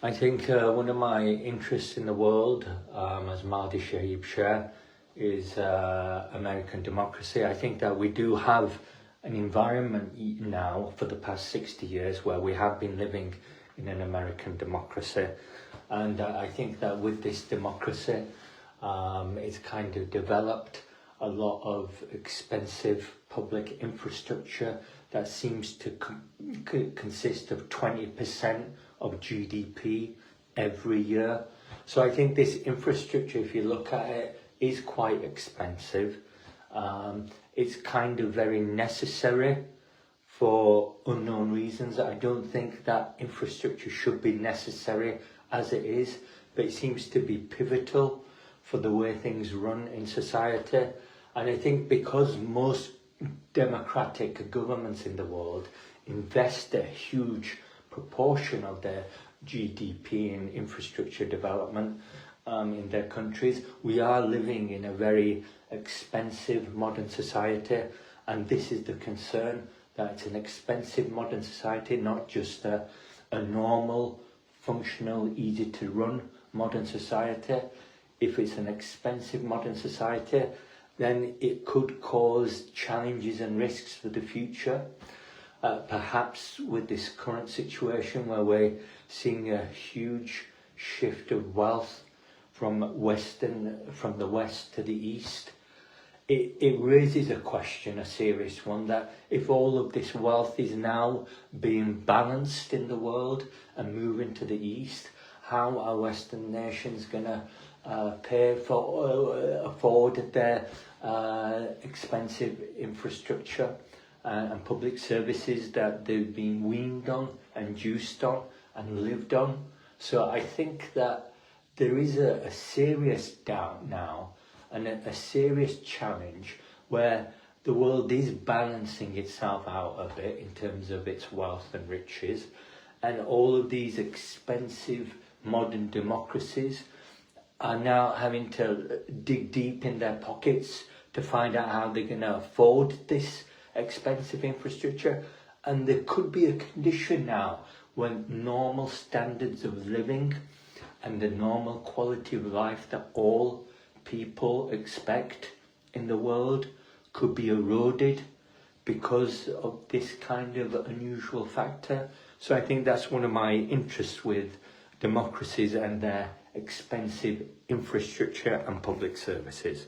I think one of my interests in the world, as Mahdi Shaheeb Sher, is American democracy. I think that we do have an environment now for the past 60 years where we have been living in an American democracy. And I think that with this democracy, it's kind of developed a lot of expensive public infrastructure that seems to consist of 20% of GDP every year. So I think this infrastructure, if you look at it, is quite expensive. It's kind of very necessary for unknown reasons. I don't think that infrastructure should be necessary as it is, but it seems to be pivotal for the way things run in society. And I think because most democratic governments in the world invest a huge proportion of their GDP in infrastructure development in their countries, we are living in a very expensive modern society, and this is the concern, that it's an expensive modern society, not just a normal, functional, easy to run modern society. If it's an expensive modern society, then it could cause challenges and risks for the future. Perhaps with this current situation where we're seeing a huge shift of wealth from the west to the east, it raises a question, a serious one, that if all of this wealth is now being balanced in the world and moving to the east, how are Western nations going to afford their expensive infrastructure and public services that they've been weaned on and juiced on and lived on? So I think that there is a serious doubt now and a serious challenge where the world is balancing itself out a bit in terms of its wealth and riches, and all of these expensive modern democracies are now having to dig deep in their pockets to find out how they're going to afford this expensive infrastructure. And there could be a condition now when normal standards of living and the normal quality of life that all people expect in the world could be eroded because of this kind of unusual factor. So I think that's one of my interests with democracies and their expensive infrastructure and public services.